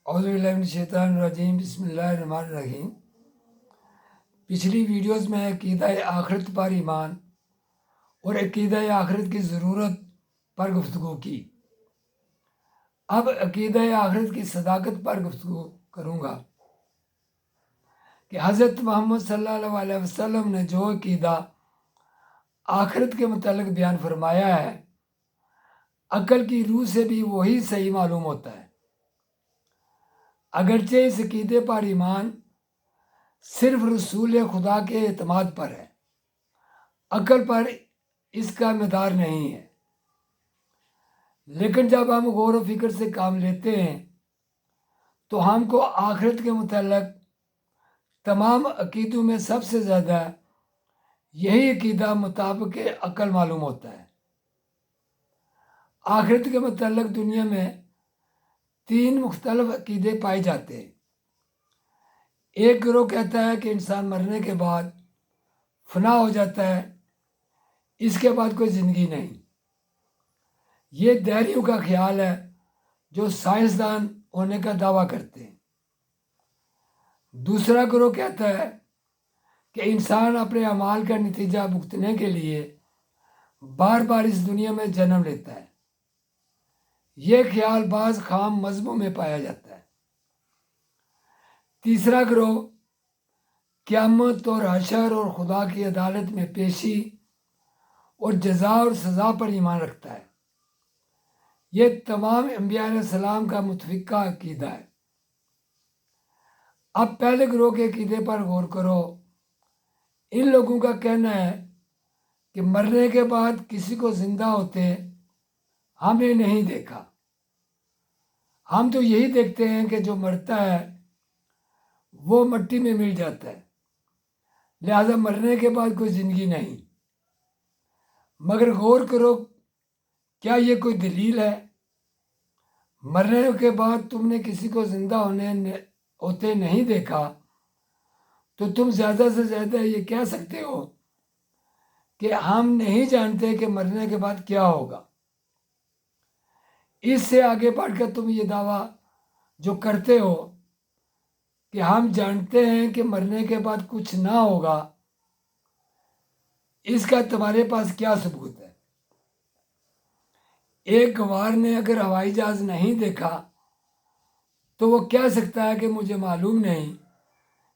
اعوذ باللہ من الشیطان الرجیم بسم اللہ الرحمن الرحیم۔ پچھلی ویڈیوز میں عقیدہ آخرت پر ایمان اور عقیدہ آخرت کی ضرورت پر گفتگو کی۔ اب عقیدہ آخرت کی صداقت پر گفتگو کروں گا کہ حضرت محمد صلی اللہ علیہ وسلم نے جو عقیدہ آخرت کے متعلق بیان فرمایا ہے، عقل کی روح سے بھی وہی صحیح معلوم ہوتا ہے۔ اگرچہ اس عقیدے پر ایمان صرف رسول خدا کے اعتماد پر ہے، عقل پر اس کا مدار نہیں ہے، لیکن جب ہم غور و فکر سے کام لیتے ہیں تو ہم کو آخرت کے متعلق تمام عقیدوں میں سب سے زیادہ یہی عقیدہ مطابق عقل معلوم ہوتا ہے۔ آخرت کے متعلق دنیا میں 3 مختلف عقیدے پائے جاتے ہیں۔ ایک گروہ کہتا ہے کہ انسان مرنے کے بعد فنا ہو جاتا ہے، اس کے بعد کوئی زندگی نہیں۔ یہ دہریوں کا خیال ہے جو سائنسدان ہونے کا دعویٰ کرتے ہیں۔ دوسرا گروہ کہتا ہے کہ انسان اپنے اعمال کا نتیجہ بھگتنے کے لیے بار بار اس دنیا میں جنم لیتا ہے۔ یہ خیال بعض خام مذہبوں میں پایا جاتا ہے۔ تیسرا گروہ قیامت اور حشر اور خدا کی عدالت میں پیشی اور جزا اور سزا پر ایمان رکھتا ہے۔ یہ تمام انبیاء علیہ السلام کا متفقہ عقیدہ ہے۔ اب پہلے گروہ کے عقیدے پر غور کرو۔ ان لوگوں کا کہنا ہے کہ مرنے کے بعد کسی کو زندہ ہوتے ہم نے نہیں دیکھا، ہم تو یہی دیکھتے ہیں کہ جو مرتا ہے وہ مٹی میں مل جاتا ہے، لہذا مرنے کے بعد کوئی زندگی نہیں۔ مگر غور کرو، کیا یہ کوئی دلیل ہے؟ مرنے کے بعد تم نے کسی کو زندہ ہوتے نہیں دیکھا تو تم زیادہ سے زیادہ یہ کہہ سکتے ہو کہ ہم نہیں جانتے کہ مرنے کے بعد کیا ہوگا۔ اس سے آگے بڑھ کر تم یہ دعویٰ جو کرتے ہو کہ ہم جانتے ہیں کہ مرنے کے بعد کچھ نہ ہوگا، اس کا تمہارے پاس کیا ثبوت ہے؟ ایک گوار نے اگر ہوائی جہاز نہیں دیکھا تو وہ کہہ سکتا ہے کہ مجھے معلوم نہیں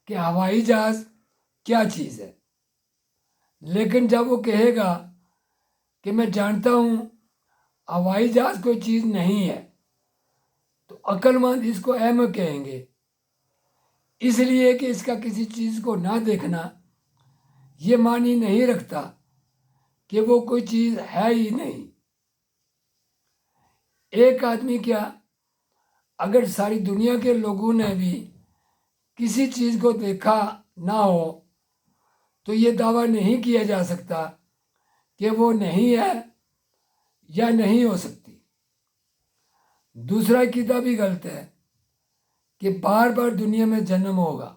کہ ہوائی جہاز کیا چیز ہے، لیکن جب وہ کہے گا کہ میں جانتا ہوں ہوائی جہاز کوئی چیز نہیں ہے تو عقل مند اس کو اہم کہیں گے، اس لیے کہ اس کا کسی چیز کو نہ دیکھنا یہ معنی نہیں رکھتا کہ وہ کوئی چیز ہے ہی نہیں۔ ایک آدمی کیا، اگر ساری دنیا کے لوگوں نے بھی کسی چیز کو دیکھا نہ ہو تو یہ دعویٰ نہیں کیا جا سکتا کہ وہ نہیں ہے یا نہیں ہو سکتی۔ دوسرا عقیدہ بھی غلط ہے کہ بار بار دنیا میں جنم ہوگا۔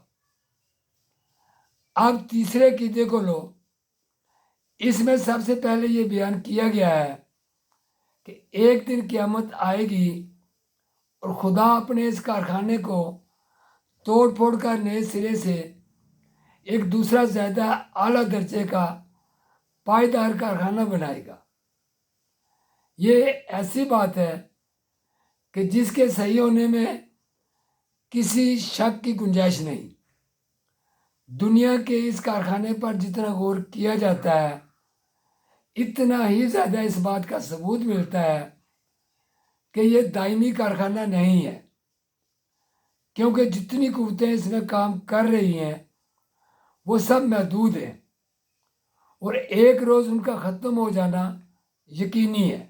اب تیسرے عقیدے کو لو۔ اس میں سب سے پہلے یہ بیان کیا گیا ہے کہ ایک دن قیامت آئے گی اور خدا اپنے اس کارخانے کو توڑ پھوڑ کر نئے سرے سے ایک دوسرا زیادہ اعلیٰ درجے کا پائیدار کارخانہ بنائے گا۔ یہ ایسی بات ہے کہ جس کے صحیح ہونے میں کسی شک کی گنجائش نہیں۔ دنیا کے اس کارخانے پر جتنا غور کیا جاتا ہے اتنا ہی زیادہ اس بات کا ثبوت ملتا ہے کہ یہ دائمی کارخانہ نہیں ہے، کیونکہ جتنی قوتیں اس میں کام کر رہی ہیں وہ سب محدود ہیں اور ایک روز ان کا ختم ہو جانا یقینی ہے۔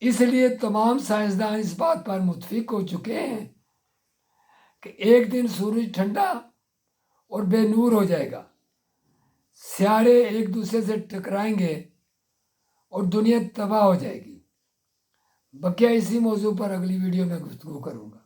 اس لیے تمام سائنسدان اس بات پر متفق ہو چکے ہیں کہ ایک دن سورج ٹھنڈا اور بے نور ہو جائے گا، سیارے ایک دوسرے سے ٹکرائیں گے اور دنیا تباہ ہو جائے گی۔ بقیہ اسی موضوع پر اگلی ویڈیو میں گفتگو کروں گا۔